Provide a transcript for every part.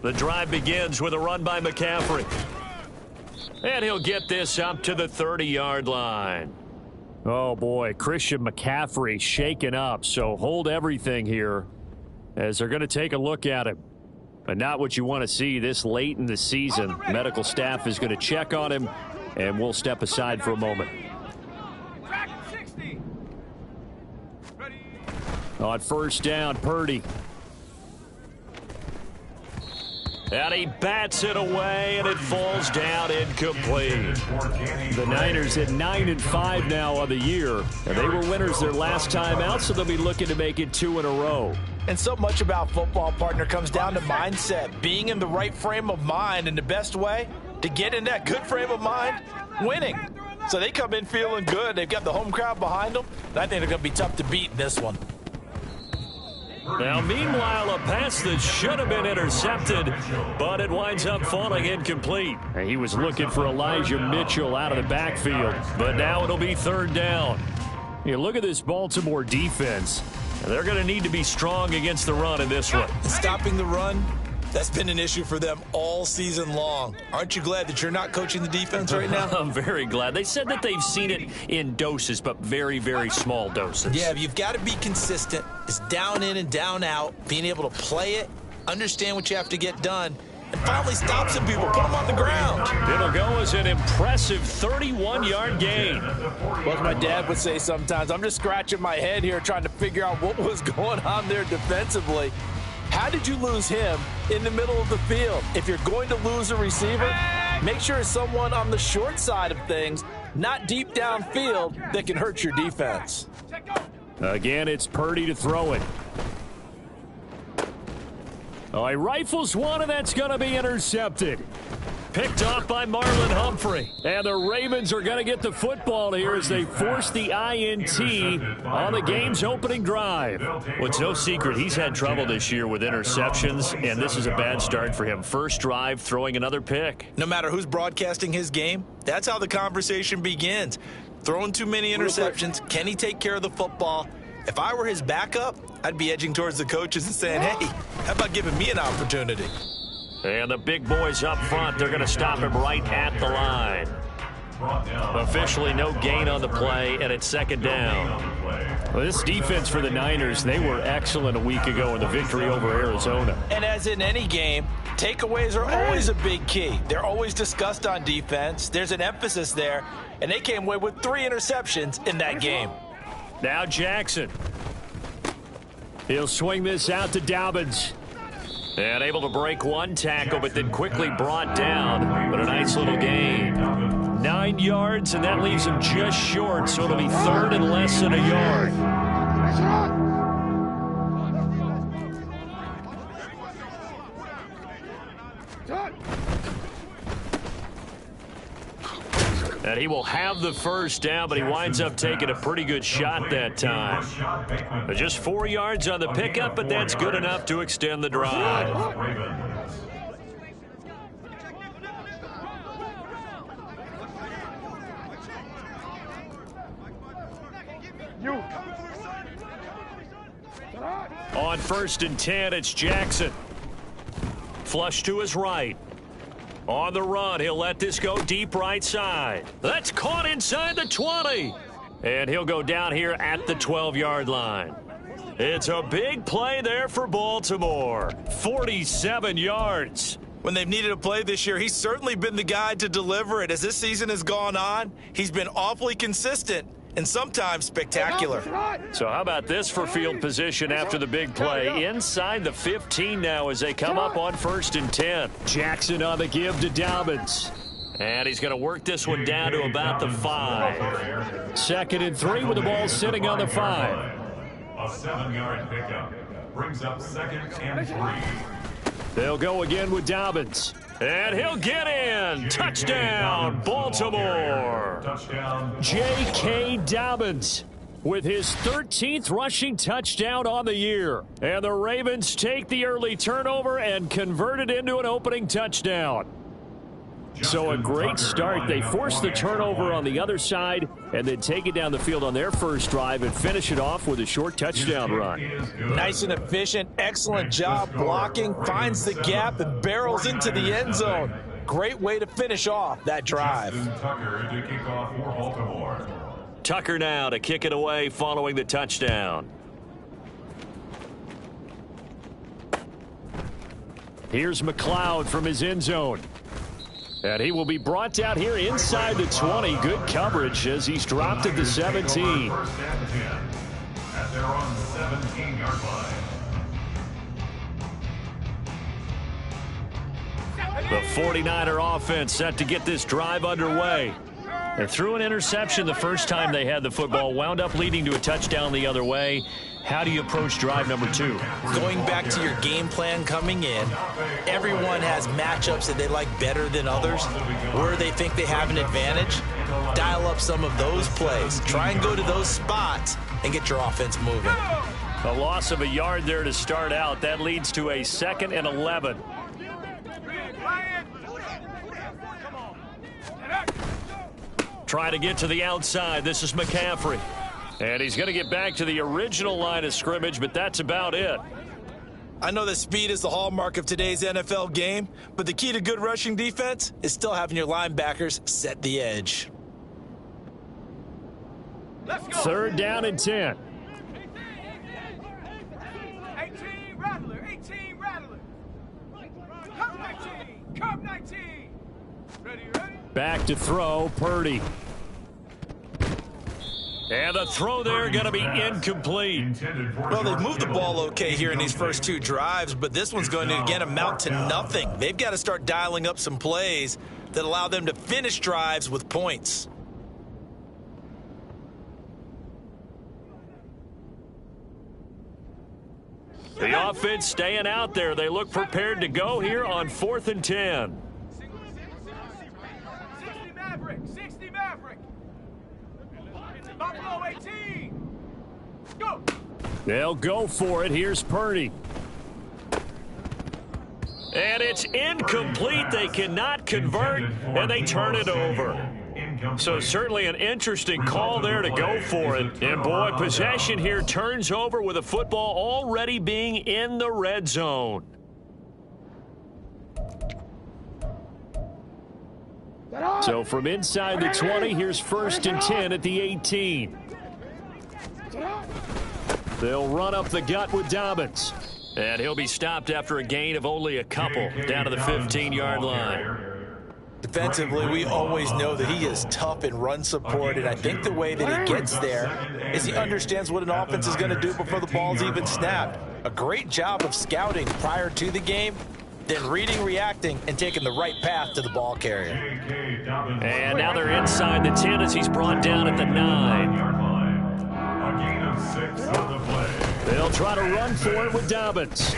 The drive begins with a run by McCaffrey. And he'll get this up to the 30-yard line. Oh, boy, Christian McCaffrey shaken up, so hold everything here as they're going to take a look at him. But not what you want to see this late in the season. Medical staff is going to check on him, and we'll step aside for a moment. On first down, Purdy. And he bats it away, and it falls down incomplete. The Niners at 9-5 now on the year. And they were winners their last time out, so they'll be looking to make it 2 in a row. And so much about football, partner, comes down to mindset. Being in the right frame of mind, and the best way to get in that good frame of mind, winning. So they come in feeling good. They've got the home crowd behind them. And I think they're going to be tough to beat in this one. Now, meanwhile, a pass that should have been intercepted, but it winds up falling incomplete. And he was looking for Elijah Mitchell out of the backfield, but now it'll be third down. You look at this Baltimore defense. They're going to need to be strong against the run in this one. Stopping the run, that's been an issue for them all season long. Aren't you glad that you're not coaching the defense right now? I'm very glad. They said that they've seen it in doses, but very, very small doses. Yeah, you've got to be consistent. It's down in and down out, being able to play it, understand what you have to get done, and finally stop some people, put them on the ground. It'll go as an impressive 31-yard gain. Well, as my dad would say sometimes, I'm just scratching my head here trying to figure out what was going on there defensively. How did you lose him in the middle of the field? If you're going to lose a receiver, make sure it's someone on the short side of things, not deep downfield, that can hurt your defense. Again, it's Purdy to throw it. Oh, he rifles one, and that's going to be intercepted. Picked off by Marlon Humphrey. And the Ravens are going to get the football here as they force the INT on the game's opening drive. Well, it's no secret he's had trouble this year with interceptions, and this is a bad start for him. First drive, throwing another pick. No matter who's broadcasting his game, that's how the conversation begins. Throwing too many interceptions, can he take care of the football? If I were his backup, I'd be edging towards the coaches and saying, hey, how about giving me an opportunity? And the big boys up front, they're going to stop him right at the line. Officially no gain on the play, and it's second down. Well, this defense for the Niners, they were excellent a week ago in the victory over Arizona. And as in any game, takeaways are always a big key. They're always discussed on defense. There's an emphasis there, and they came away with 3 interceptions in that game. Now Jackson. He'll swing this out to Dobbins. And able to break one tackle, but then quickly brought down. But a nice little gain. 9 yards, and that leaves him just short, so it'll be third and less than a yard. And he will have the first down, but he winds up taking a pretty good shot that time. Just 4 yards on the pickup, but that's good enough to extend the drive. On 1st and 10, it's Jackson. Flush to his right. On the run, he'll let this go deep right side. That's caught inside the 20. And he'll go down here at the 12-yard line. It's a big play there for Baltimore. 47 yards. When they've needed a play this year, he's certainly been the guy to deliver it. As this season has gone on, he's been awfully consistent and sometimes spectacular. So how about this for field position after the big play? Inside the 15 now as they come up on 1st and 10. Jackson on the give to Dobbins. And he's going to work this one down to about the 5. 2nd and 3 with the ball sitting on the 5. A 7-yard pickup brings up 2nd and 3. They'll go again with Dobbins. And he'll get in. Touchdown, Baltimore. Touchdown. J.K. Dobbins with his 13th rushing touchdown on the year. And the Ravens take the early turnover and convert it into an opening touchdown. So a great start. They force the turnover on the other side and then take it down the field on their first drive and finish it off with a short touchdown run. Nice and efficient. Excellent job blocking. Finds the gap and barrels into the end zone. Great way to finish off that drive. Tucker to kick off for Baltimore. Tucker now to kick it away following the touchdown. Here's McLeod from his end zone. And he will be brought down here inside the 20. Good coverage as he's dropped at the 17. First and 10 at their own 17-yard line. The 49er offense set to get this drive underway. They threw an interception the first time they had the football, wound up leading to a touchdown the other way. How do you approach drive number 2? Going back to your game plan coming in, everyone has matchups that they like better than others. Where they think they have an advantage, dial up some of those plays. Try and go to those spots and get your offense moving. A loss of a yard there to start out. That leads to a 2nd and 11. Try to get to the outside. This is McCaffrey. And he's going to get back to the original line of scrimmage, but that's about it. I know that speed is the hallmark of today's NFL game, but the key to good rushing defense is still having your linebackers set the edge. Let's go. 3rd down and 10. 18 Rattler, 18 Rattler. Curve 19, curve 19. Ready? Back to throw, Purdy. And the throw there going to be incomplete. Well, they've moved the ball okay here in these first 2 drives, but this one's going to, again, amount to nothing. They've got to start dialing up some plays that allow them to finish drives with points. The offense staying out there. They look prepared to go here on 4th and 10. 60 Maverick, 60 Maverick. Buffalo 18. Go. They'll go for it. Here's Purdy. And it's incomplete. They cannot convert, and they turn it over. So certainly an interesting call there to go for it. And boy, possession here turns over with a football already being in the red zone. So from inside the 20, here's 1st and 10 at the 18. They'll run up the gut with Dobbins. And he'll be stopped after a gain of only a couple down to the 15-yard line. Defensively, we always know that he is tough in run support, and I think the way that he gets there is he understands what an offense is going to do before the ball's even snapped. A great job of scouting prior to the game, then reading, reacting, and taking the right path to the ball carrier. And now they're inside the 10 as he's brought down at the 9. A gain of 6 on the play. They'll try to run for it with Dobbins.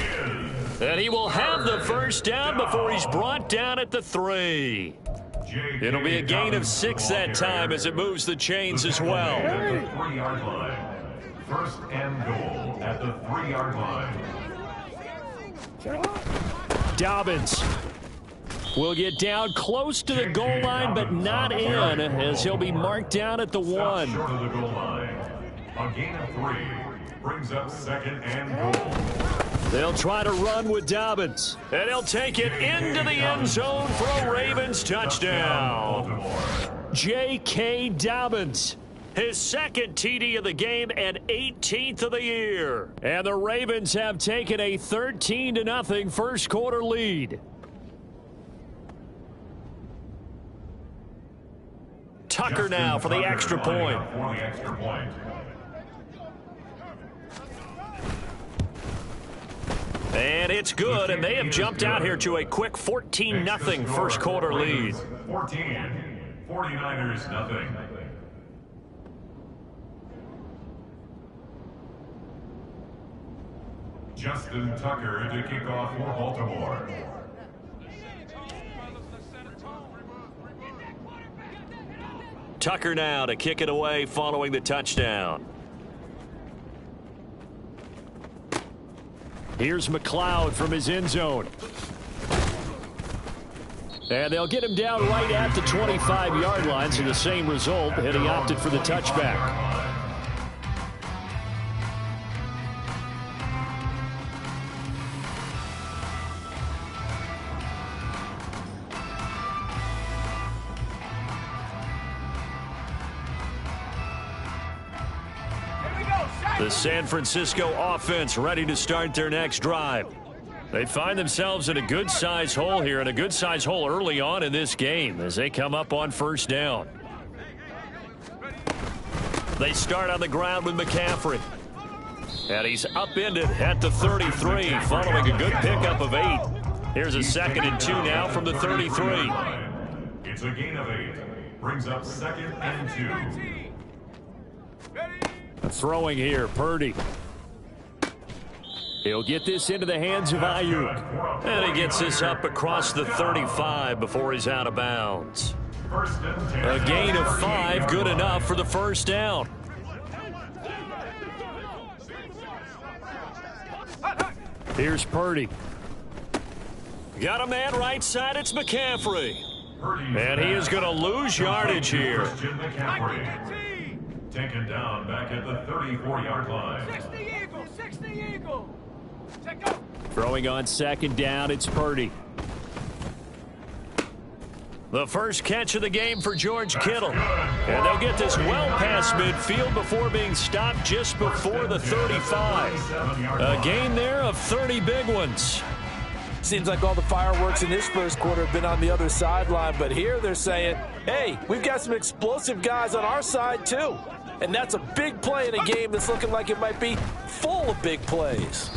And he will have the first down before he's brought down at the 3. It'll be a gain of 6 that time as it moves the chains as well. 3-yard line. 1st and goal at the 3-yard line. Dobbins will get down close to the goal line, but not in, as he'll be marked down at the 1. Short of the goal line. A gain of 3 brings up 2nd and goal. They'll try to run with Dobbins, and he'll take it into the end zone for a Ravens touchdown. J.K. Dobbins, his 2nd TD of the game and 18th of the year. And the Ravens have taken a 13-0 first quarter lead. Tucker now for the extra point. And it's good, and they have jumped out here to a quick 14-0 first quarter lead. 14, 49ers nothing. Justin Tucker to kick off for Baltimore. Tucker now to kick it away following the touchdown. Here's McLeod from his end zone. And they'll get him down right at the 25-yard line, so the same result, and he opted for the touchback. The San Francisco offense ready to start their next drive. They find themselves in a good-sized hole here, and a good-sized hole early on in this game as they come up on first down. They start on the ground with McCaffrey. And he's upended at the 33 following a good pickup of 8. Here's a 2nd and 2 now from the 33. It's a gain of 8. Brings up 2nd and 2. Throwing here, Purdy. He'll get this into the hands of Ayuk. And he gets this up across the 35 before he's out of bounds. A gain of 5, good enough for the first down. Here's Purdy. Got a man right side, it's McCaffrey. And he is going to lose yardage here. Taken down back at the 34-yard line. 60 Eagle. Throwing on 2nd down, it's Purdy. The first catch of the game for George Kittle. And they'll get this well past midfield before being stopped just before the 35. A gain there of 30 big ones. Seems like all the fireworks in this first quarter have been on the other sideline, but here they're saying, hey, we've got some explosive guys on our side too. And that's a big play in a game that's looking like it might be full of big plays.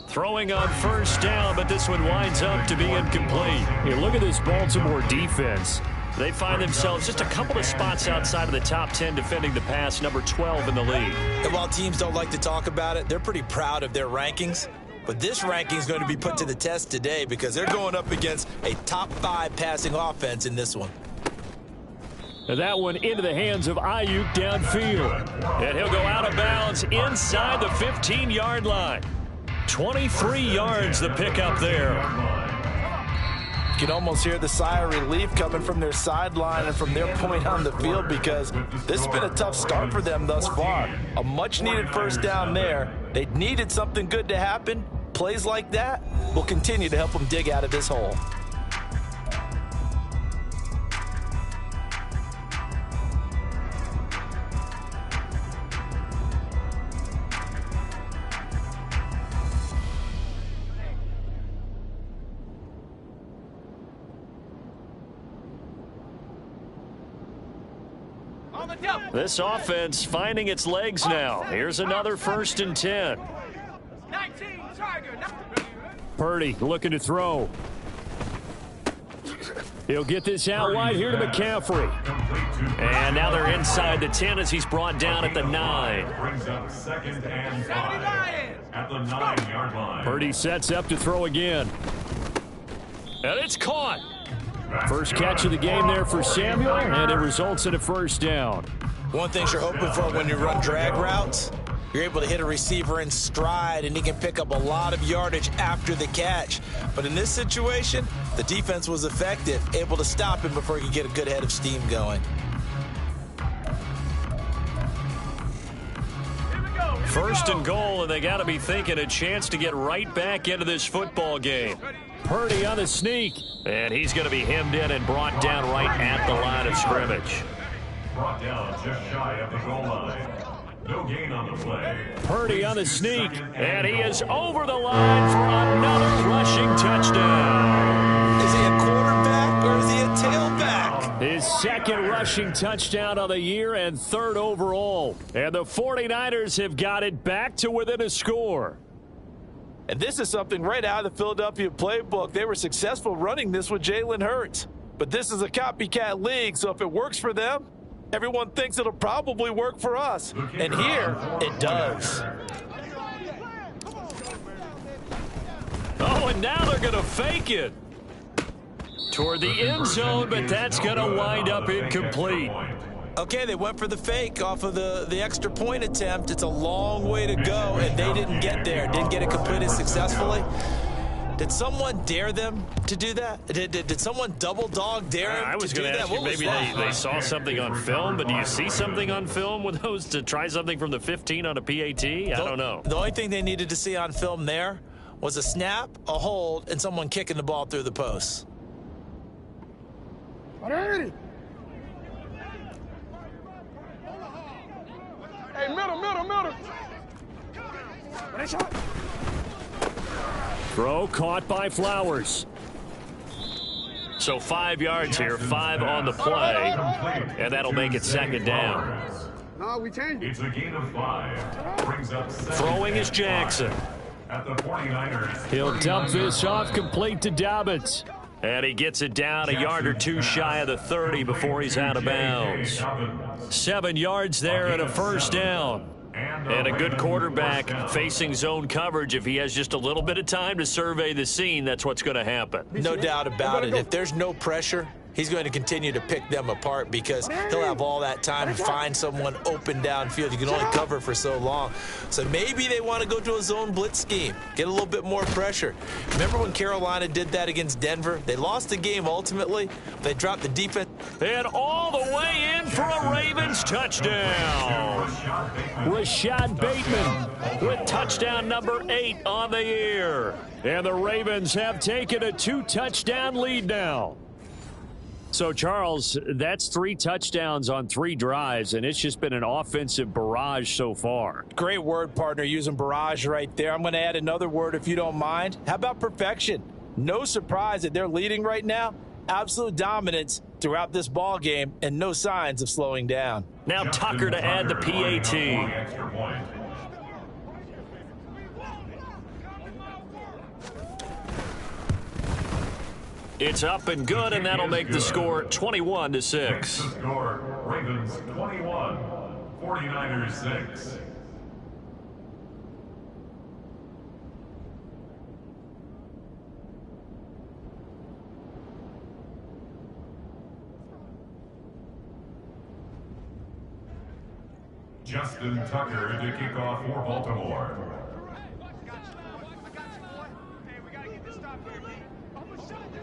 Throwing on first down, but this one winds up to be incomplete. Hey, look at this Baltimore defense. They find themselves just a couple of spots outside of the top 10 defending the pass, number 12 in the league. And while teams don't like to talk about it, they're pretty proud of their rankings. But this ranking is going to be put to the test today because they're going up against a top 5 passing offense in this one. And that one into the hands of Ayuk downfield. And he'll go out of bounds inside the 15-yard line. 23 yards the pickup there. You can almost hear the sigh of relief coming from their sideline and from their point on the field because this has been a tough start for them thus far. A much-needed first down there. They needed something good to happen. Plays like that will continue to help them dig out of this hole. This offense finding its legs now. Here's another 1st and 10. 19 Tiger. Purdy looking to throw. He'll get this out wide here to McCaffrey. And now they're inside the 10 as he's brought down at the 9. Brings up 2nd and 5 at the 9-yard line. Purdy sets up to throw again. And it's caught. First catch of the game there for Samuel, and it results in a first down. One thing you're hoping for when you run drag routes, you're able to hit a receiver in stride, and he can pick up a lot of yardage after the catch. But in this situation, the defense was effective, able to stop him before he could get a good head of steam going. First and goal, and they got to be thinking a chance to get right back into this football game. Purdy on the sneak, and he's going to be hemmed in and brought down right at the line of scrimmage. Brought down just shy of the goal line. No gain on the play. Purdy on the sneak, and he is over the line for another rushing touchdown. Is he a quarterback or is he a tailback? His 2nd rushing touchdown of the year and 3rd overall. And the 49ers have got it back to within a score. And this is something right out of the Philadelphia playbook. They were successful running this with Jalen Hurts. But this is a copycat league, so if it works for them, everyone thinks it'll probably work for us. And here, it does. Oh, and now they're going to fake it toward the end zone, but that's going to wind up incomplete. Okay, they went for the fake off of the extra point attempt. It's a long way to go, and they didn't get there. Didn't get it completed successfully. Did someone dare them to do that? Did someone double dog dare him I was going to ask you, maybe they saw something on film, but do you see something on film with those to try something from the 15 on a PAT? I don't know. The only thing they needed to see on film there was a snap, a hold, and someone kicking the ball through the post. Hey, middle. Throw caught by Flowers. So 5 yards here, 5 on the play, and that'll make it second down. No, we changed it. It's a gain of 5. Brings up Throwing is Jackson. At the 49ers. He'll dump this off complete to Dobbins. And he gets it down a yard or two shy of the 30 before he's out of bounds. 7 yards there and a first down. And a good quarterback facing zone coverage. If he has just a little bit of time to survey the scene, that's what's going to happen. No doubt about it. If there's no pressure, he's going to continue to pick them apart because he'll have all that time to find someone open downfield. You can only cover for so long. So maybe they want to go to a zone blitz scheme, get a little bit more pressure. Remember when Carolina did that against Denver? They lost the game ultimately. They dropped the defense. And all the way in for a Ravens touchdown. Rashad Bateman with touchdown number 8 on the year. And the Ravens have taken a 2-touchdown lead now. So, Charles, that's 3 touchdowns on 3 drives, and it's just been an offensive barrage so far. Great word, partner, using barrage right there. I'm going to add another word if you don't mind. How about perfection? No surprise that they're leading right now. Absolute dominance throughout this ball game and no signs of slowing down. Now Tucker to add the PAT. Extra point. It's up and good, and that'll make the score 21-6. Makes the score Ravens 21, 49ers 6. Justin Tucker to kick off for Baltimore.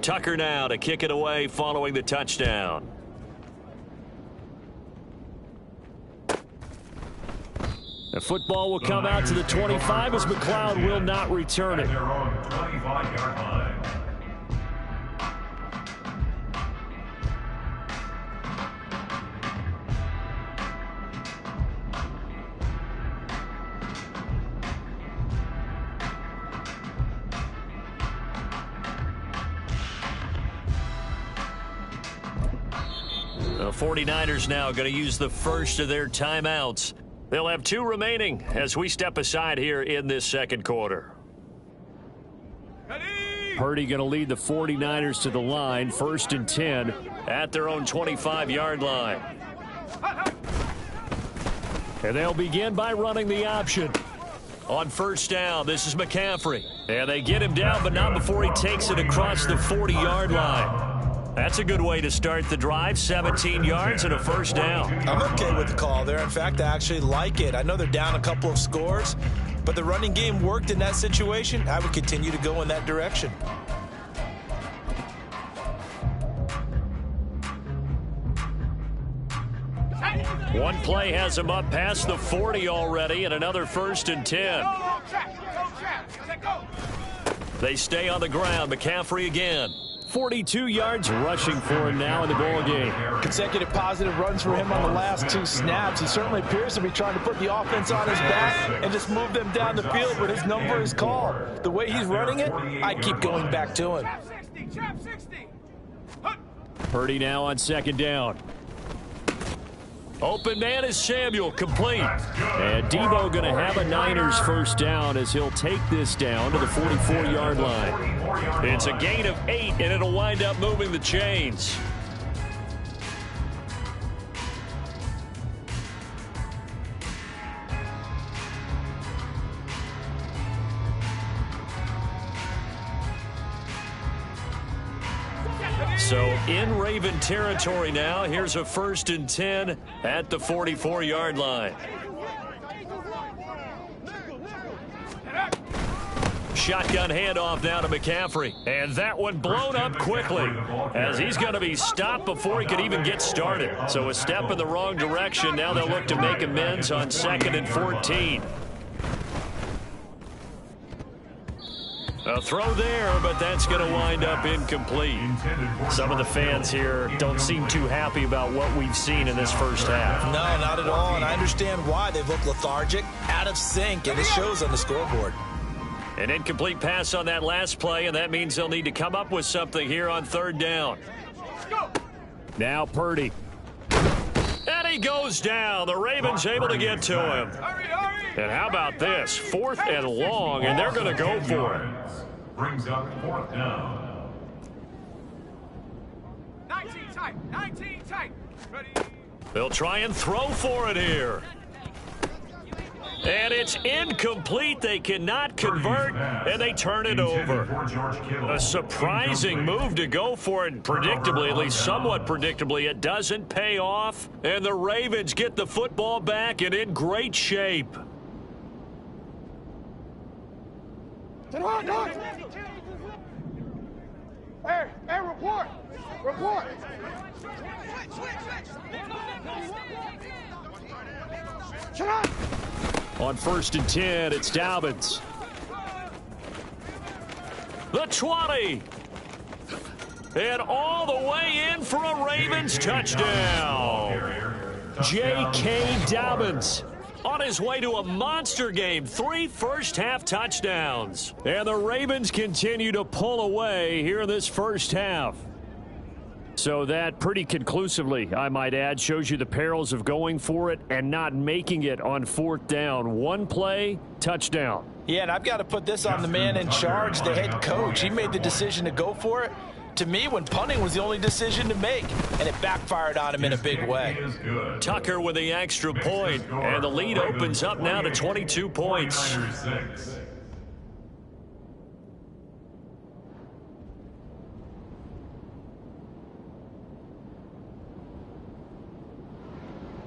Tucker now to kick it away following the touchdown. The football will come out to the 25 as McLeod will not return it. Their own 25-yard line. The 49ers now going to use the first of their timeouts. They'll have 2 remaining as we step aside here in this second quarter. Purdy going to lead the 49ers to the line, 1st and 10 at their own 25-yard line. And they'll begin by running the option. On first down, this is McCaffrey. And they get him down, but not before he takes it across the 40-yard line. That's a good way to start the drive, 17 yards and a first down. I'm okay with the call there. In fact, I actually like it. I know they're down a couple of scores, but the running game worked in that situation. I would continue to go in that direction. One play has him up past the 40 already, and another 1st and 10. They stay on the ground. McCaffrey again. 42 yards rushing for him now in the ball game. Consecutive positive runs for him on the last 2 snaps. He certainly appears to be trying to put the offense on his back and just move them down the field, but his number is called. The way he's running it, I keep going back to him. Purdy now on 2nd down. Open man is Samuel, complete. And Debo going to have a Niners first down as he'll take this down to the 44-yard line. It's a gain of 8, and it'll wind up moving the chains. So in Raven territory now. Here's a 1st and 10 at the 44-yard line. Shotgun handoff now to McCaffrey. And that one blown up quickly as he's going to be stopped before he could even get started. So a step in the wrong direction. Now they'll look to make amends on 2nd and 14. A throw there, but that's going to wind up incomplete. Some of the fans here don't seem too happy about what we've seen in this first half. No, not at all, and I understand why. They've looked lethargic, out of sync, and it shows on the scoreboard. An incomplete pass on that last play, and that means they'll need to come up with something here on 3rd down. Now Purdy. And he goes down. The Ravens able to get to him. And how about this? 4th and long, and they're going to go for it. Brings up 4th down. 19 tight. 19 tight. Ready. They'll try and throw for it here. And it's incomplete. They cannot convert, and they turn it over. A surprising move to go for it. Predictably, at least somewhat predictably, it doesn't pay off. And the Ravens get the football back and in great shape. Hey, report. Report. Shut up. On 1st and 10, it's Dobbins. The 20. And all the way in for a Ravens touchdown. J.K. Dobbins on his way to a monster game. 3 first-half touchdowns. And the Ravens continue to pull away here in this first half. So that pretty conclusively, I might add, shows you the perils of going for it and not making it on 4th down. One play, touchdown. Yeah, and I've got to put this on the man in charge, the head coach. He made the decision to go for it. To me, when punting was the only decision to make, and it backfired on him in a big way. Tucker with the extra point, and the lead opens up now to 22 points.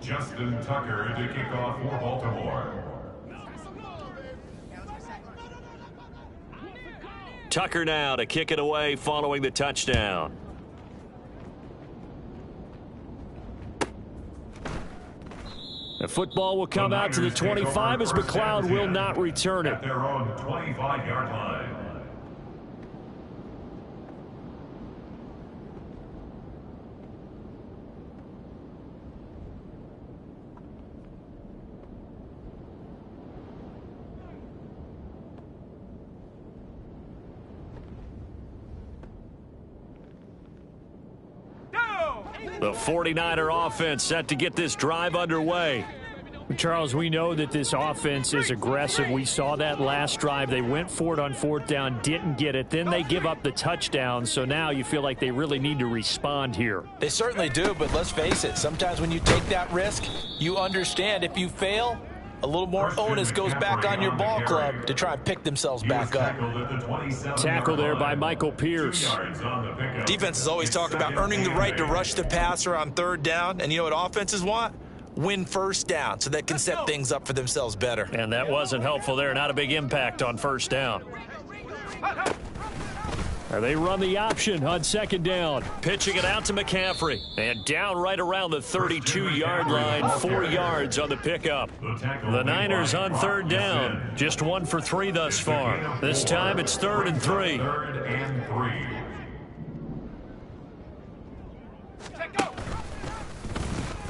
Justin Tucker to kick off for Baltimore. Tucker now to kick it away following the touchdown. The football will come out to the 25 as McLeod will not return it. At their own 25-yard line. The 49er offense set to get this drive underway. Charles, we know that this offense is aggressive. We saw that last drive. They went for it on 4th down, didn't get it. Then they give up the touchdown. So now you feel like they really need to respond here. They certainly do, but let's face it. Sometimes when you take that risk, you understand if you fail, a little more onus goes back on your ball club to try and pick themselves back up. Tackle there by Michael Pierce. Defenses always talk about earning the right to rush the passer on 3rd down. And you know what offenses want? Win 1st down so they can set things up for themselves better. And that wasn't helpful there. Not a big impact on 1st down. They run the option on 2nd down. Pitching it out to McCaffrey. And down right around the 32-yard line. 4 yards on the pickup. The Niners on 3rd down. Just 1 for 3 thus far. This time it's 3rd and 3. 3rd and 3.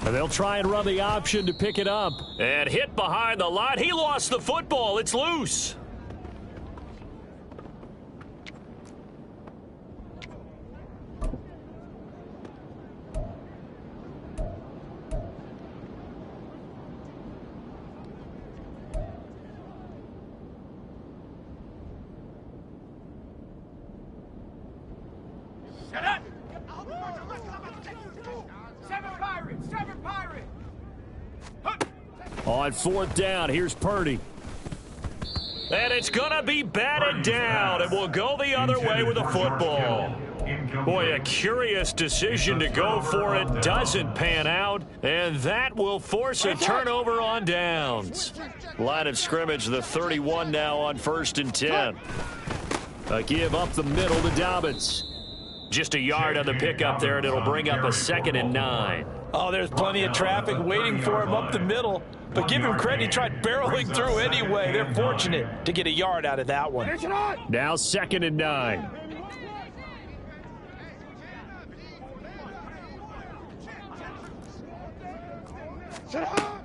And they'll try and run the option to pick it up. And hit behind the line. He lost the football. It's loose. On 4th down, here's Purdy. And it's going to be batted down. It will go the other way with a football. Boy, a curious decision to go for it. Doesn't pan out, and that will force a turnover on downs. Line of scrimmage, the 31 now on 1st and 10. A give up the middle to Dobbins. Just a yard on the pickup there, and it'll bring up a 2nd and 9. Oh, there's plenty of traffic waiting for him up the middle. But give him credit, he tried barreling through anyway. They're fortunate to get a yard out of that one. Now 2nd and 9.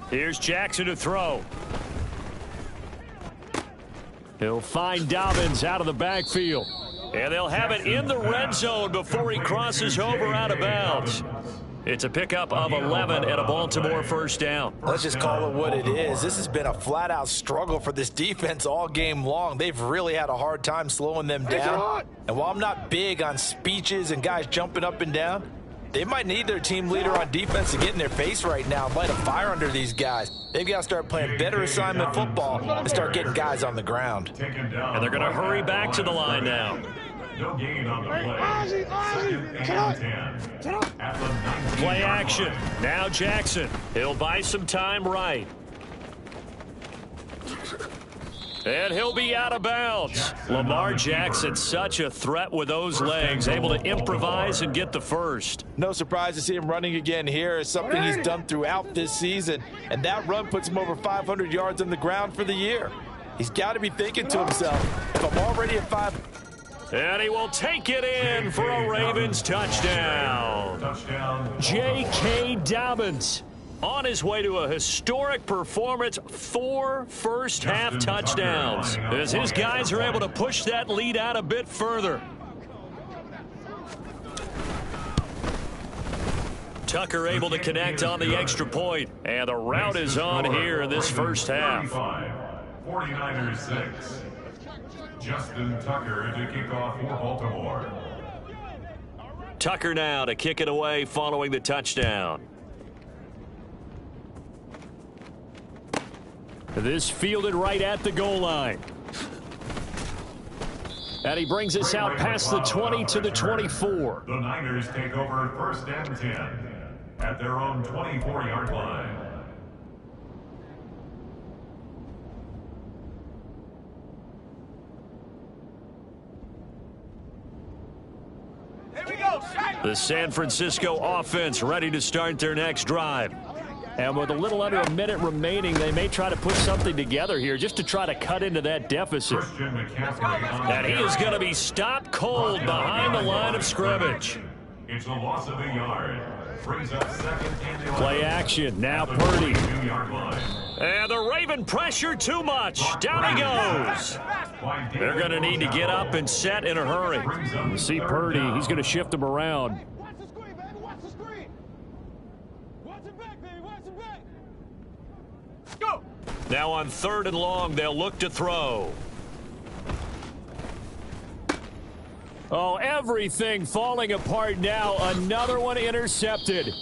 Here's Jackson to throw. He'll find Dobbins out of the backfield. And they'll have it in the red zone before he crosses over out of bounds. It's a pickup of 11 and a Baltimore 1st down. Let's just call it what it is. This has been a flat-out struggle for this defense all game long. They've really had a hard time slowing them down. And while I'm not big on speeches and guys jumping up and down, they might need their team leader on defense to get in their face right now and light a fire under these guys. They've got to start playing better assignment football and start getting guys on the ground. And they're going to hurry back to the line now. No gain on the play. 2nd and 10. At the 19. Play action. Now Jackson. He'll buy some time right. And he'll be out of bounds. Lamar Jackson, such a threat with those legs, able to improvise and get the first. No surprise to see him running again here. It's something he's done throughout this season. And that run puts him over 500 yards on the ground for the year. He's got to be thinking to himself, if I'm already at 5... And he will take it in for a Ravens touchdown. J.K. Dobbins on his way to a historic performance, 4 first-half touchdowns, as his guys are able to push that lead out a bit further. Tucker able to connect on the extra point, and the route is on here in this first half. 49ers 6. Justin Tucker to kick off for Baltimore. Tucker now to kick it away following the touchdown. This fielded right at the goal line. And he brings us out past the 20 to the 24. The Niners take over 1st and 10 at their own 24-yard line. The San Francisco offense ready to start their next drive. And with a little under a minute remaining, they may try to put something together here just to try to cut into that deficit. And he is going to be stopped cold behind the line of scrimmage. It's a loss of a yard. Brings up 2nd and 11. Play action. Now Purdy. And the Raven pressure too much. Down he goes. They're going to need to get up and set in a hurry. You see Purdy, he's going to shift them around. Watch the screen, baby. Watch the screen. Watch it back, baby. Watch it back. Go. Now on 3rd and long, they'll look to throw. Oh, everything falling apart now. Another one intercepted.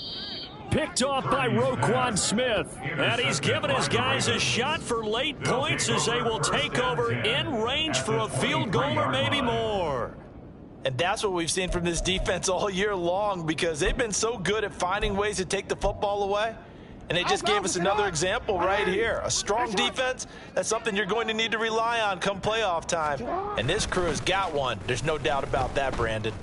Picked off by Roquan Smith. And he's given his guys a shot for late points as they will take over in range for a field goal or maybe more. And that's what we've seen from this defense all year long, because they've been so good at finding ways to take the football away. And they just gave us another example right here. A strong defense, that's something you're going to need to rely on come playoff time. And this crew has got one. There's no doubt about that, Brandon.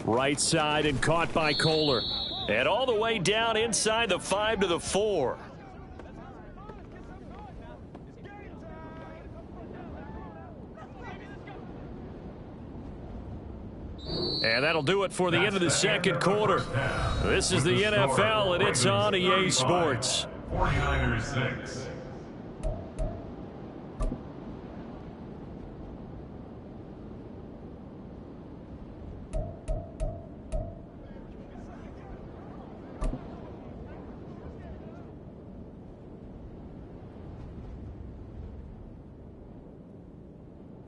Right side and caught by Kohler. And all the way down inside the 5 to the 4. And that'll do it for the end of the 2nd quarter. This is the NFL, and it's on EA Sports. 49ers 6.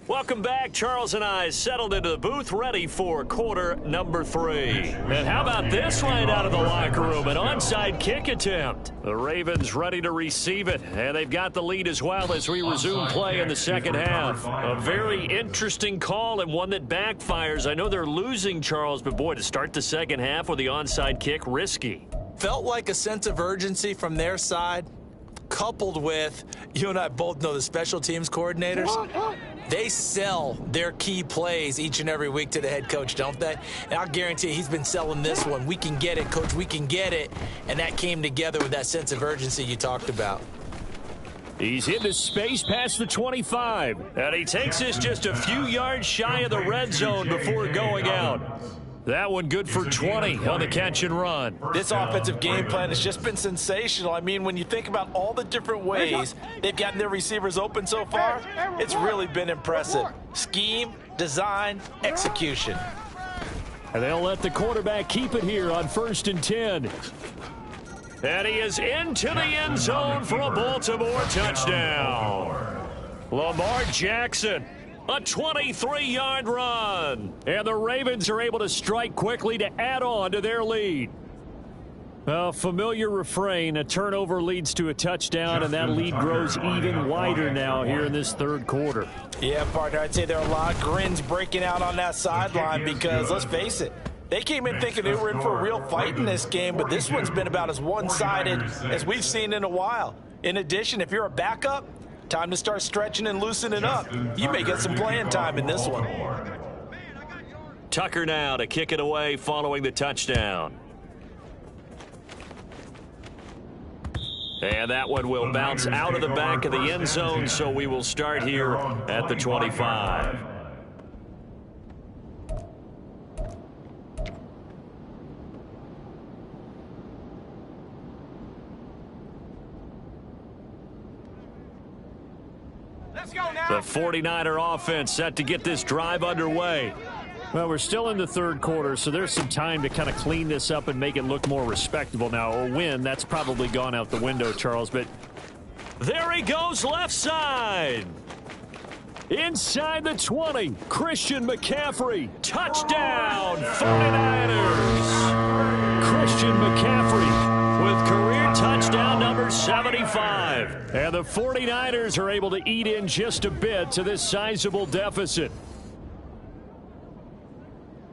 Welcome back. Charles and I settled into the booth, ready for quarter number 3. And how about this line out of the locker room? An onside kick attempt. The Ravens ready to receive it, and they've got the lead as well as we resume play in the second half. A very interesting call and one that backfires. I know they're losing, Charles, but boy, to start the second half with the onside kick, risky. Felt like a sense of urgency from their side, coupled with, you and I both know the special teams coordinators. They sell their key plays each and every week to the head coach, don't they? And I'll guarantee you he's been selling this one. We can get it, coach, we can get it. And that came together with that sense of urgency you talked about. He's into space past the 25. And he takes this just a few yards shy of the red zone before going out. That one good for 20 on the catch and run. This offensive game plan has just been sensational. I mean, when you think about all the different ways they've gotten their receivers open so far, it's really been impressive. Scheme, design, execution. And they'll let the quarterback keep it here on 1st and 10. And he is into the end zone for a Baltimore touchdown. Lamar Jackson. A 23-yard run. And the Ravens are able to strike quickly to add on to their lead. A familiar refrain, a turnover leads to a touchdown, and that lead grows even wider now here in this third quarter. Yeah, partner, I'd say there are a lot of grins breaking out on that sideline because, let's face it, they came in thinking they were in for a real fight in this game, but this one's been about as one-sided as we've seen in a while. In addition, if you're a backup, time to start stretching and loosening up. You may get some playing time in this one. Tucker now to kick it away following the touchdown. And that one will bounce out of the back of the end zone, so we will start here at the 25. Let's go now. The 49er offense set to get this drive underway. Well, we're still in the third quarter, so there's some time to kind of clean this up and make it look more respectable. Now, a win, that's probably gone out the window, Charles, but there he goes left side. Inside the 20, Christian McCaffrey. Touchdown, 49ers. Christian McCaffrey with career touchdown number 75. And the 49ers are able to eat in just a bit to this sizable deficit.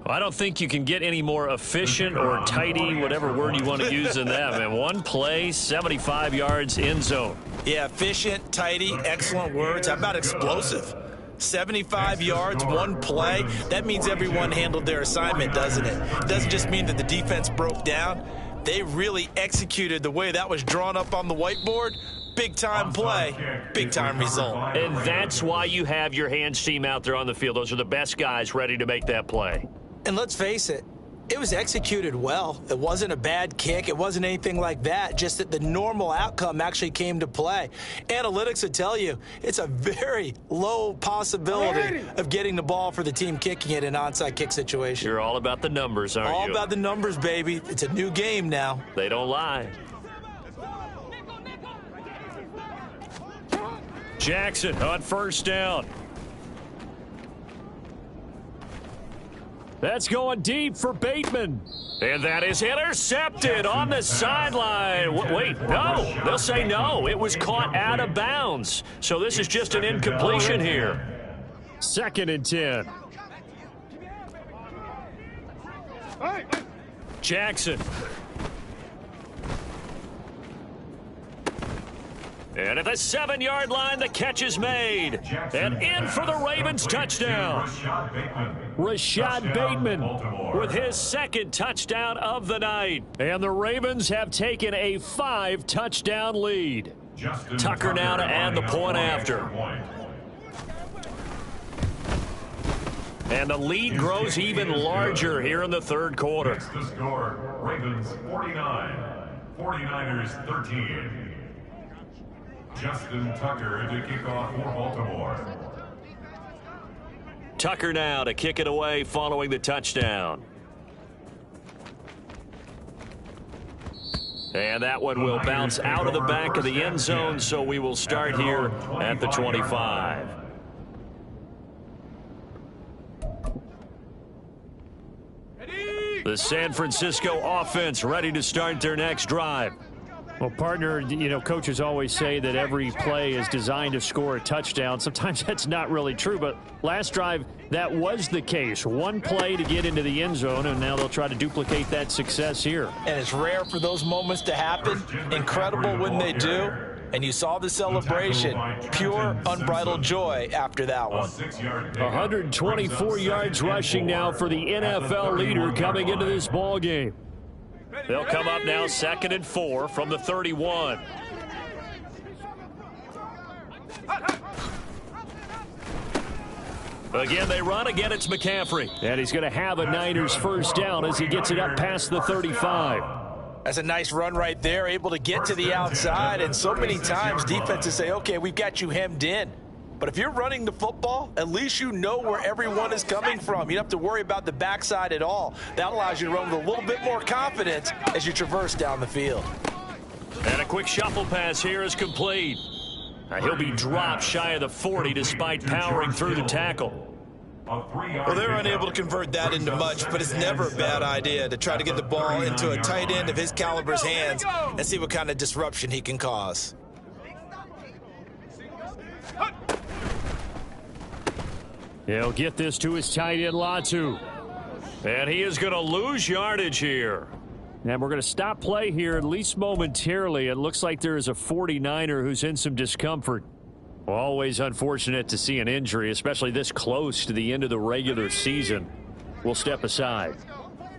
I don't think you can get any more efficient or tidy, whatever word you want to use in that, man. One play, 75 yards, end zone. Yeah, efficient, tidy, excellent words. How about explosive? 75 yards, one play. That means everyone handled their assignment, doesn't it? It doesn't just mean that the defense broke down. They really executed the way that was drawn up on the whiteboard. Big-time play, big-time result. And that's why you have your hands team out there on the field. Those are the best guys ready to make that play. And let's face it, it was executed well. It wasn't a bad kick. It wasn't anything like that, just that the normal outcome actually came to play. Analytics would tell you it's a very low possibility of getting the ball for the team kicking it in an onside kick situation. You're all about the numbers, aren't you? All about the numbers, baby. It's a new game now. They don't lie. Jackson on first down. That's going deep for Bateman. And that is intercepted on the sideline. Wait, no. They'll say no. It was caught out of bounds. So this is just an incompletion here. 2nd and 10. Jackson. And at the 7-yard line, the catch is made. And in for the Ravens touchdown. Rashad Bateman with his 2nd touchdown of the night. And the Ravens have taken a 5-touchdown lead. Tucker now to add the point after. And the lead grows even larger here in the third quarter. The score, Ravens 49, 49ers 13. Justin Tucker to kick off for Baltimore. Tucker now to kick it away following the touchdown. And that one will bounce out of the back of the end zone, so we will start here at the 25. The San Francisco offense ready to start their next drive. Well, partner, coaches always say that every play is designed to score a touchdown. Sometimes that's not really true, but last drive, that was the case. One play to get into the end zone, and now they'll try to duplicate that success here. And it's rare for those moments to happen. Incredible when they do. And you saw the celebration. Pure, unbridled joy after that one. 124 yards rushing now for the NFL leader coming into this ball game. They'll come up now 2nd and 4 from the 31. Again, they run. Again, it's McCaffrey. And he's going to have a Niners first down as he gets it up past the 35. That's a nice run right there, able to get to the outside. And so many times defenses say, okay, we've got you hemmed in. But if you're running the football, at least you know where everyone is coming from. You don't have to worry about the backside at all. That allows you to run with a little bit more confidence as you traverse down the field. And a quick shuffle pass here is complete. He'll be dropped shy of the 40 despite powering through the tackle. Well, they're unable to convert that into much, but it's never a bad idea to try to get the ball into a tight end of his caliber's hands and see what kind of disruption he can cause. He'll get this to his tight end, Latu. And he is going to lose yardage here. And we're going to stop play here, at least momentarily. It looks like there is a 49er who's in some discomfort. Always unfortunate to see an injury, especially this close to the end of the regular season. We'll step aside.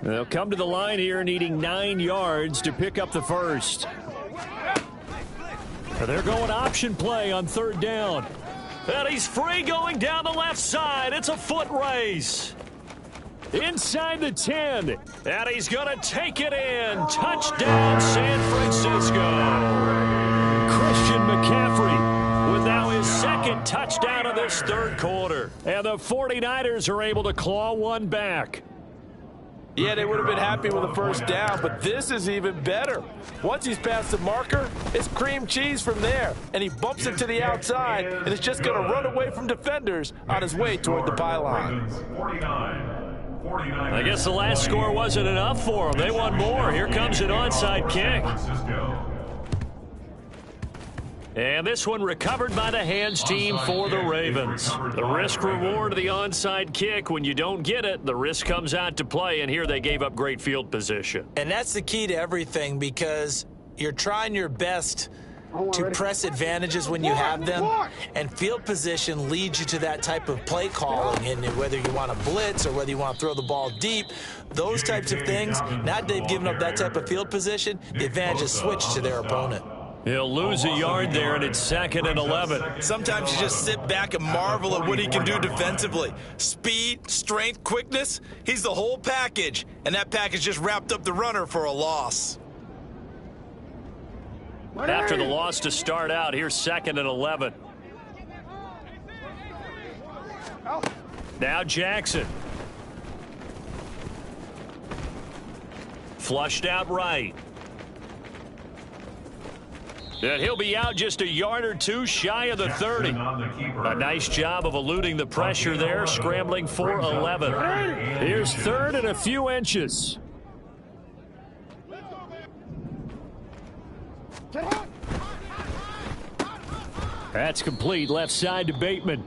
They'll come to the line here needing 9 yards to pick up the first. They're going option play on 3rd down. And he's free going down the left side. It's a foot race. Inside the 10. And he's going to take it in. Touchdown, San Francisco. Christian McCaffrey with now his 2nd touchdown of this 3rd quarter. And the 49ers are able to claw one back. Yeah, they would have been happy with the first down, but this is even better. Once he's past the marker, it's cream cheese from there, and he bumps it to the outside, and it's just going to run away from defenders on his way toward the pylon. I guess the last score wasn't enough for them. They want more. Here comes an onside kick. And this one recovered by the hands team for the Ravens. The risk reward of the onside kick. When you don't get it, the risk comes out to play, and here they gave up great field position. And that's the key to everything, because you're trying your best to press advantages when you have them, and field position leads you to that type of play calling. And whether you want to blitz or whether you want to throw the ball deep, those types of things, now that they've given up that type of field position, the advantage is switched to their opponent. He'll lose a yard there, and it's 2nd and 11. Sometimes you just sit back and marvel at what he can do defensively. Speed, strength, quickness, he's the whole package. And that package just wrapped up the runner for a loss. After the loss to start out, here's 2nd and 11. Now Jackson. Flushed out right. And he'll be out just a yard or two shy of the 30. A nice job of eluding the pressure there, scrambling for 11. Here's 3rd and a few inches. That's complete, left side to Bateman.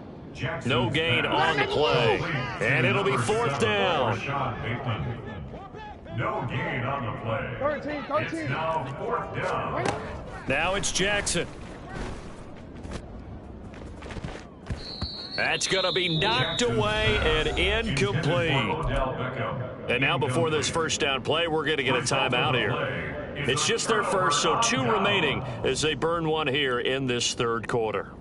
No gain on the play. And it'll be 4th down. No gain on the play. 13. It's now 4th down. Now it's Jackson. That's going to be knocked away and incomplete. And now before this first down play, we're going to get a timeout here. It's just their first, so 2 remaining as they burn one here in this 3rd quarter.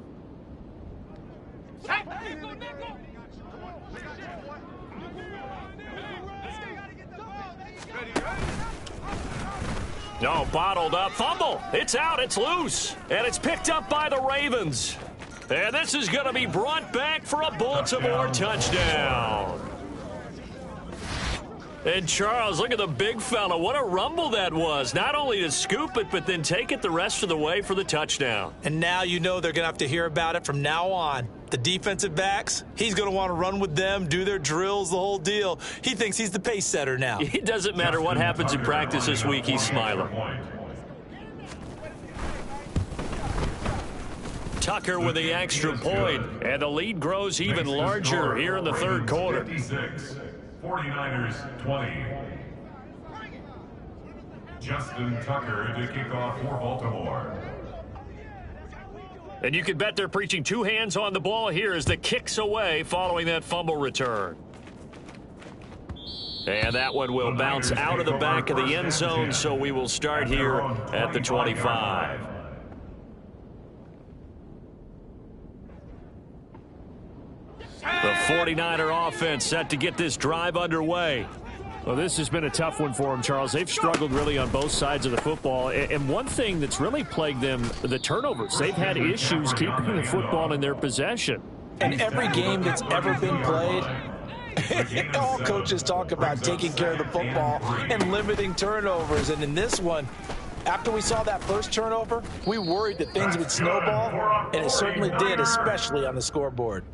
No, bottled up. Fumble. It's out. It's loose. And it's picked up by the Ravens. And this is going to be brought back for a Baltimore touchdown. And Charles, look at the big fella. What a rumble that was. Not only to scoop it, but then take it the rest of the way for the touchdown. And now you know they're going to have to hear about it from now on. The defensive backs, he's going to want to run with them, do their drills, the whole deal. He thinks he's the pace setter now. It doesn't matter what happens in practice this week, he's smiling. Tucker with the extra point, and the lead grows even larger here in the third quarter. 56, 49ers 20. Justin Tucker to kick off for Baltimore. And you can bet they're preaching two hands on the ball here as the kick's away following that fumble return. And that one will bounce out of the back of the end zone, so we will start here at the 25. The 49er offense set to get this drive underway. Well, this has been a tough one for them, Charles. They've struggled really on both sides of the football. And one thing that's really plagued them, the turnovers. They've had issues keeping the football in their possession. And every game that's ever been played, all coaches talk about taking care of the football and limiting turnovers. And in this one, after we saw that first turnover, we worried that things would snowball, and it certainly did, especially on the scoreboard.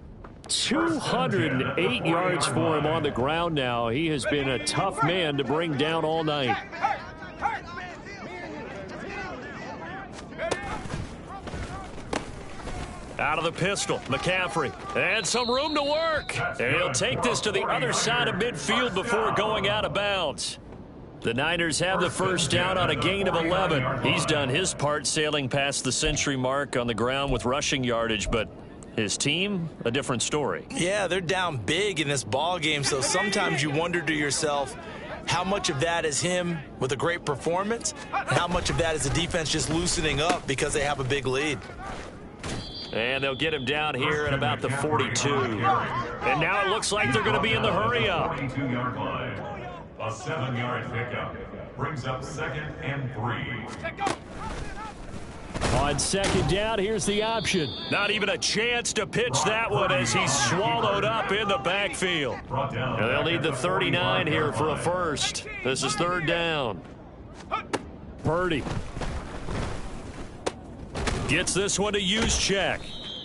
208 yards for him on the ground now. He has been a tough man to bring down all night. Out of the pistol, McCaffrey. And some room to work. And he'll take this to the other side of midfield before going out of bounds. The Niners have the first down on a gain of 11. He's done his part sailing past the century mark on the ground with rushing yardage, but his team, a different story. Yeah, they're down big in this ball game, so sometimes you wonder to yourself how much of that is him with a great performance and how much of that is the defense just loosening up because they have a big lead. And they'll get him down here at about the 42. And now it looks like they're going to be in the hurry-up. 42-yard line. A 7-yard pickup brings up 2nd and 3. On second down, here's the option. Not even a chance to pitch that one as he's swallowed up in the backfield. And they'll need the 39 here for a first. This is third down. Purdy gets this one to Juszczyk.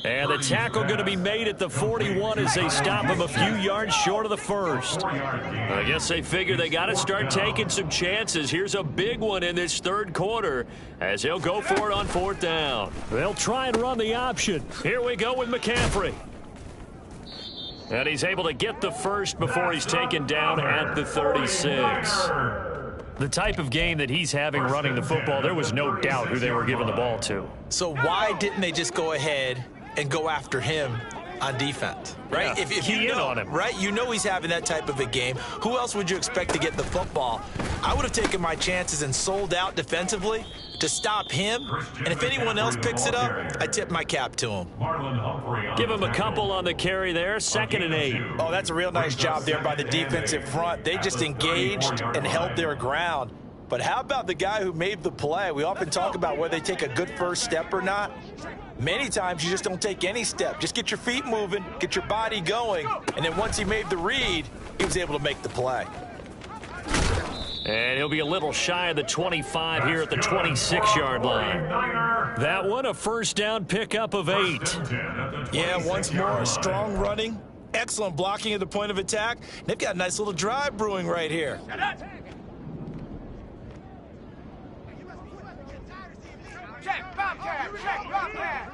And the tackle going to be made at the 41 as they stop him a few yards short of the first. I guess they figure they got to start taking some chances. Here's a big one in this third quarter as he'll go for it on fourth down. They'll try and run the option. Here we go with McCaffrey. And he's able to get the first before he's taken down at the 36. The type of game that he's having running the football, there was no doubt who they were giving the ball to. So why didn't they just go ahead and go after him on defense, right? Yeah, if you know, on him. right? You know he's having that type of a game. Who else would you expect to get the football? I would have taken my chances and sold out defensively to stop him. And if anyone else picks it up, I tip my cap to him. Give him a couple on the carry there, 2nd and 8. Oh, that's a real nice job there by the defensive front. They just engaged and held their ground. But how about the guy who made the play? We often talk about whether they take a good first step or not. Many times you just don't take any step. Just get your feet moving, get your body going, and then once he made the read, he was able to make the play. And he'll be a little shy of the 25 here at the 26-yard line. That one, a first down pickup of 8. Yeah, once more, strong running, excellent blocking at the point of attack. They've got a nice little drive brewing right here. Check, Bobcat, check, Bobcat.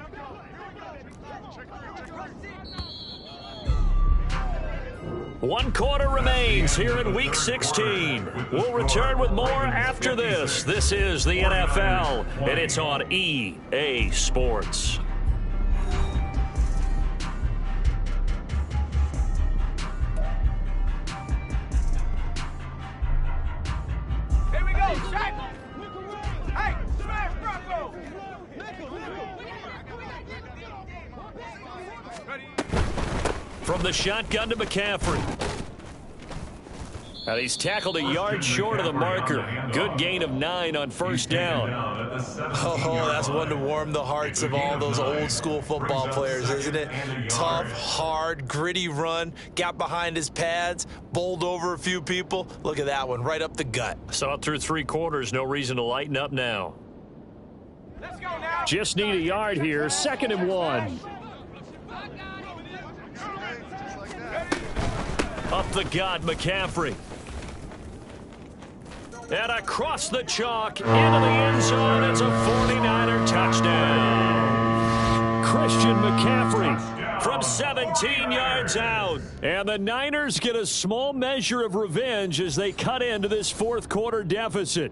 One quarter remains here in Week 16. We'll return with more after this. This is the NFL, and it's on EA Sports. Here we go, check. Hey, smash Bronco. From the shotgun to McCaffrey. And he's tackled a yard short of the marker. Good gain of 9 on first down. Oh, that's one to warm the hearts of all those old school football players, isn't it? Tough, hard, gritty run, got behind his pads, bowled over a few people. Look at that one, right up the gut. Saw it through 3 quarters, no reason to lighten up now. Let's go now. Just need a yard here, 2nd and 1. Up the gut, McCaffrey. And across the chalk, into the end zone. It's a 49er touchdown. Christian McCaffrey from 17 yards out. And the Niners get a small measure of revenge as they cut into this 4th quarter deficit.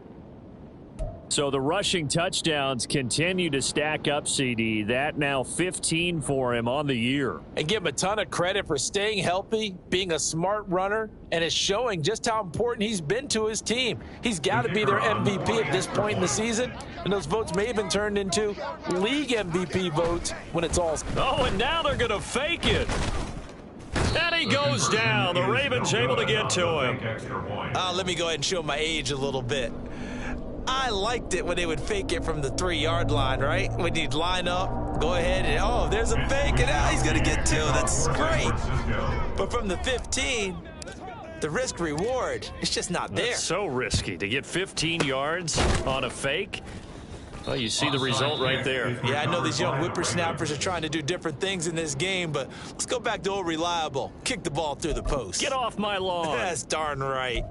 So the rushing touchdowns continue to stack up, CD. That now 15 for him on the year. And give him a ton of credit for staying healthy, being a smart runner, and it's showing just how important he's been to his team. He's got to be their MVP at this point in the season, and those votes may have been turned into league MVP votes when it's all. Oh, and now they're going to fake it. And he goes down. The Ravens able to get to him. Let me go ahead and show my age a little bit. I liked it when they would fake it from the 3-yard line, right? When you'd line up, go ahead and, oh, there's a fake, and now he's going to get 2. That's great. But from the 15, the risk reward, it's just not there. That's so risky to get 15 yards on a fake. Well, you see the result right there. Yeah, I know these young whippersnappers are trying to do different things in this game, but let's go back to old reliable. Kick the ball through the post. Get off my lawn. That's darn right.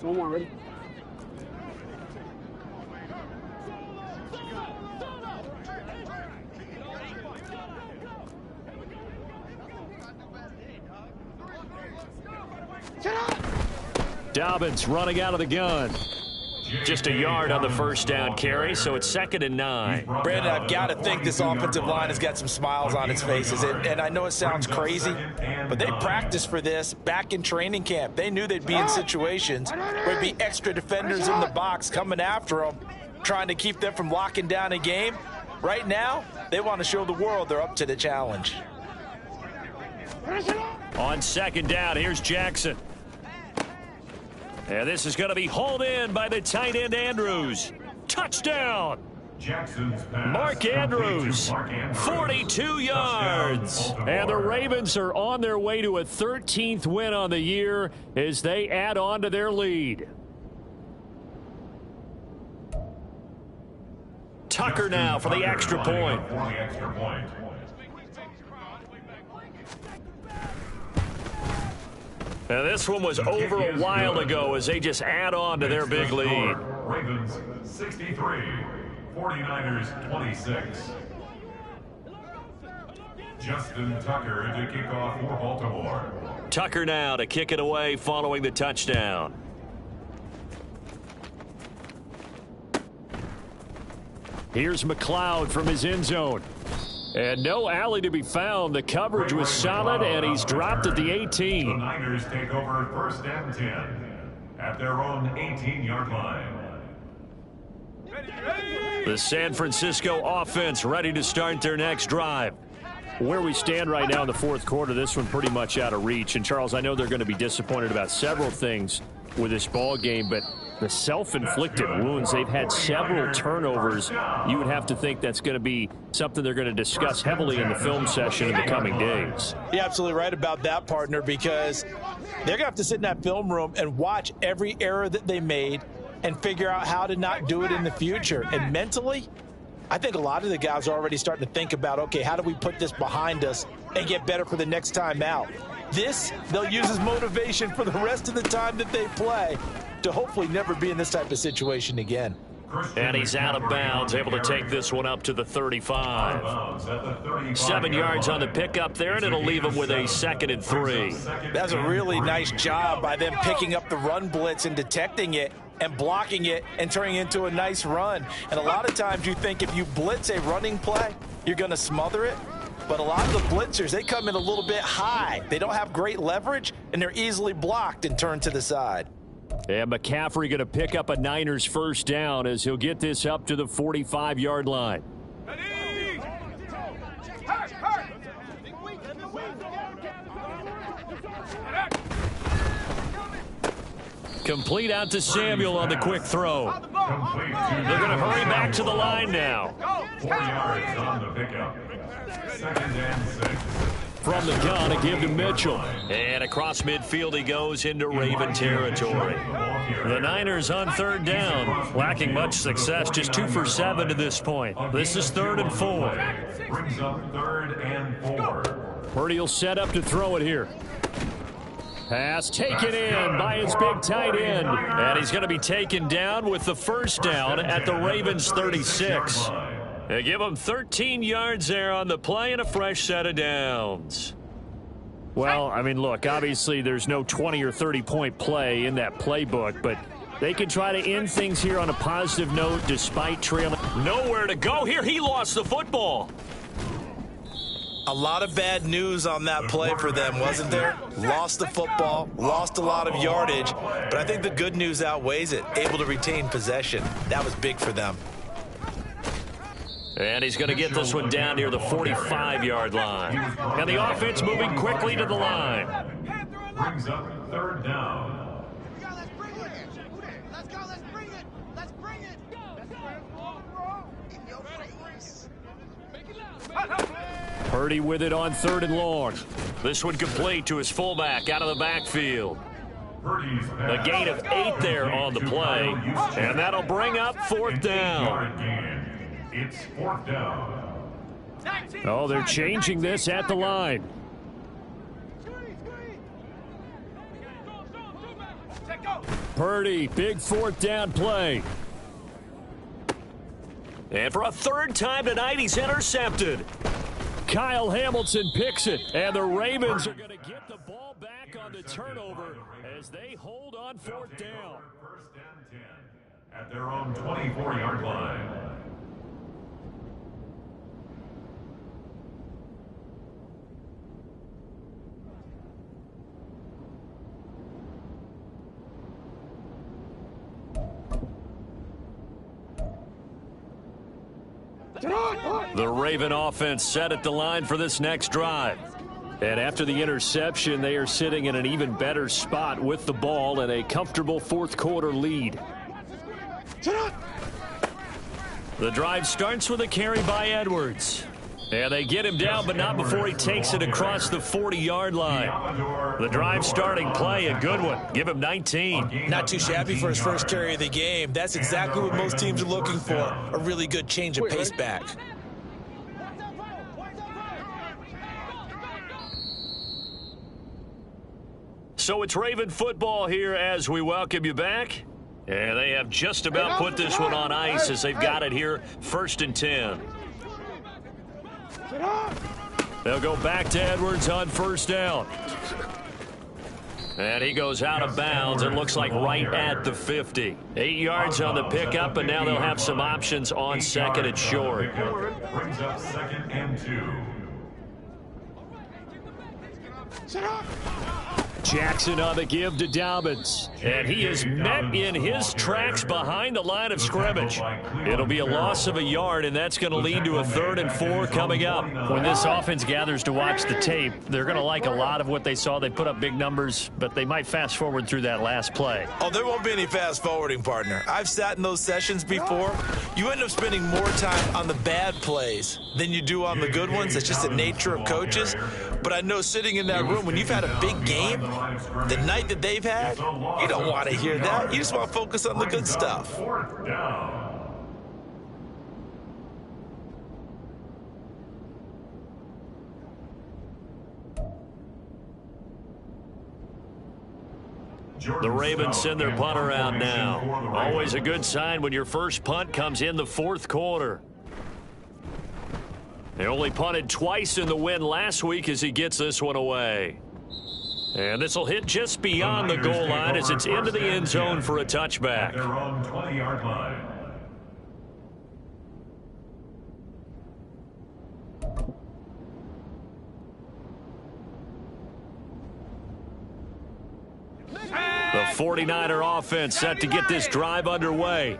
One more, ready? Dobbins running out of the gun. Just a yard on the first down carry, so it's 2nd and 9. Brandon, I've got to think this offensive line has got some smiles on its faces. And I know it sounds crazy, but they practiced for this back in training camp. They knew they'd be in situations where there'd be extra defenders in the box coming after them, trying to keep them from locking down a game. Right now, they want to show the world they're up to the challenge. On 2nd down, here's Jackson. And this is going to be hauled in by the tight end Andrews. Touchdown! Mark Andrews, 42 yards. And the Ravens are on their way to a 13th win on the year as they add on to their lead. Tucker now for the extra point. And this one was over a while ago as they just add on to their big lead. Ravens 63, 49ers 26. Justin Tucker to kick off for Baltimore. Tucker now to kick it away following the touchdown. Here's McLeod from his end zone. And no alley to be found. The coverage was solid, and he's dropped at the 18. The Niners take over 1st and 10 at their own 18-yard line. The San Francisco offense ready to start their next drive. Where we stand right now in the 4th quarter, this one pretty much out of reach. And, Charles, I know they're going to be disappointed about several things with this ball game, but the self-inflicted wounds, they've had several turnovers. You would have to think that's going to be something they're going to discuss heavily in the film session in the coming days. You're absolutely right about that, partner, because they're going to have to sit in that film room and watch every error that they made and figure out how to not do it in the future. And mentally, I think a lot of the guys are already starting to think about, okay, how do we put this behind us and get better for the next time out? This, they'll use as motivation for the rest of the time that they play to hopefully never be in this type of situation again. And he's out of bounds, able to take this one up to the 35. 7 yards on the pickup there, and it'll leave him with a 2nd and 3. That's a really nice job by them picking up the run blitz and detecting it and blocking it and turning it into a nice run. And a lot of times you think if you blitz a running play, you're going to smother it. But a lot of the blitzers, they come in a little bit high. They don't have great leverage, and they're easily blocked and turned to the side. And McCaffrey going to pick up a Niners first down as he'll get this up to the 45-yard line. Complete out to Samuel on the quick throw. They're going to hurry back to the line now. 4 yards on the pickup. 2nd and 6. From the gun, a give to Mitchell. And across midfield he goes into Raven territory. The Niners on 3rd down, lacking much success, just 2 for 7 to this point. This is 3rd and 4. Brings up 3rd and 4. Purdy will set up to throw it here. Pass taken in by his big tight end. And he's going to be taken down with the first down at the Ravens 36. They give him 13 yards there on the play and a fresh set of downs. Well, I mean, look, obviously there's no 20 or 30-point play in that playbook, but they can try to end things here on a positive note despite trailing. Nowhere to go here. He lost the football. A lot of bad news on that play for them, wasn't there? Lost the football, lost a lot of yardage, but I think the good news outweighs it. Able to retain possession. That was big for them. And he's going to get this one down near the 45-yard line. And the offense moving quickly to the line. Brings up 3rd down. Let's bring it. Let's go. Let's bring it. Let's bring it. In your face. Purdy with it on 3rd and long. This one complete to his fullback out of the backfield. A gain of 8 there on the play. And that'll bring up 4th down. It's 4th down. Oh, they're changing this at the line. Purdy, big 4th down play. And for a 3rd time tonight, he's intercepted. Kyle Hamilton picks it, and the Ravens are going to get the ball back on the turnover as they hold on 4th down. 1st and 10 at their own 24-yard line. The Raven offense set at the line for this next drive. And after the interception, they are sitting in an even better spot with the ball and a comfortable 4th quarter lead. The drive starts with a carry by Edwards. And they get him down, but not before he takes it across the 40-yard line. The drive starting play, a good one. Give him 19. Not too shabby for his first carry of the game. That's exactly what most teams are looking for, a really good change of pace back. So it's Raven football here as we welcome you back. And they have just about put this one on ice as they've got it here, 1st and 10. They'll go back to Edwards on 1st down. And he goes out of bounds. It looks like right at the 50. 8 yards on the pickup, and now they'll have some options on 2nd and short. Brings up 2nd and 2. Jackson on the give to Dobbins. And he is met in his tracks behind the line of scrimmage. It'll be a loss of a yard, and that's going to lead to a 3rd and 4 coming up. When this offense gathers to watch the tape, they're going to like a lot of what they saw. They put up big numbers, but they might fast forward through that last play. Oh, there won't be any fast forwarding, partner. I've sat in those sessions before. You end up spending more time on the bad plays than you do on the good ones. That's just the nature of coaches. But I know sitting in that room, when you've had a big game, the night that they've had, you don't want to hear that. You just want to focus on the good stuff. 4th down. The Ravens send their punter out now. Always a good sign when your first punt comes in the 4th quarter. They only punted twice in the win last week as he gets this one away. And this will hit just beyond the goal line as it's into the end zone for a touchback. Their own 20-yard line. The The 49er offense set to get this drive underway.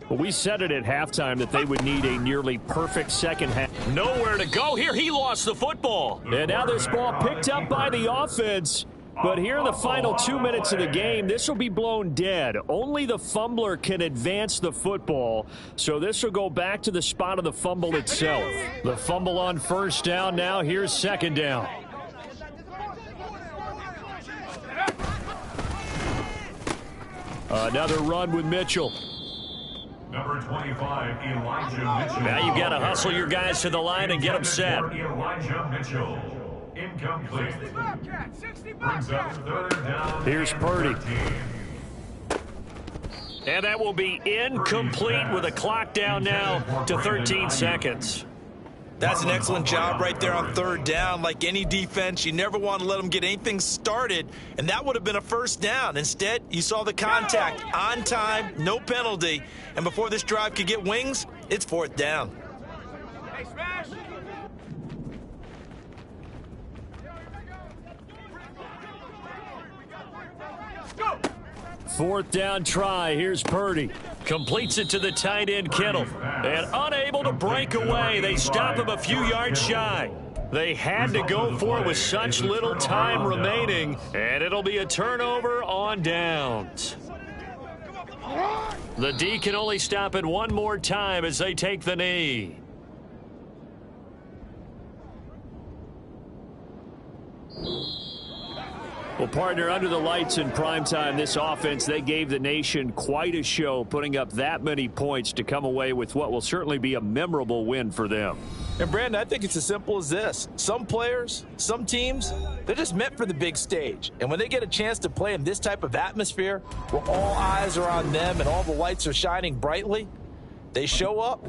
Well, we said it at halftime that they would need a nearly perfect second half. Nowhere to go here. He lost the football. And now this ball picked up by the offense. But here in the final 2 minutes of the game, this will be blown dead. Only the fumbler can advance the football. So this will go back to the spot of the fumble itself. The fumble on first down now. Here's second down. Another run with Mitchell. Number 25, Elijah Mitchell. Now you've got to hustle your guys to the line and get them set. Elijah Mitchell. Incomplete. Brings up third down. Here's Purdy. And that will be incomplete with a clock down now to 13 seconds. That's an excellent job right there on third down. Like any defense, you never want to let them get anything started, and that would have been a first down. Instead, you saw the contact on time, no penalty, and before this drive could get wings, it's fourth down. Hey, smash! Go! Fourth down try. Here's Purdy. Completes it to the tight end, Kittle. And unable to break away. They stop him a few yards shy. They had to go for it with such little time remaining. And it'll be a turnover on downs. The D can only stop it one more time as they take the knee. Well, partner, under the lights in primetime, this offense, they gave the nation quite a show, putting up that many points to come away with what will certainly be a memorable win for them. And, Brandon, I think it's as simple as this. Some players, some teams, they're just meant for the big stage. And when they get a chance to play in this type of atmosphere where all eyes are on them and all the lights are shining brightly, they show up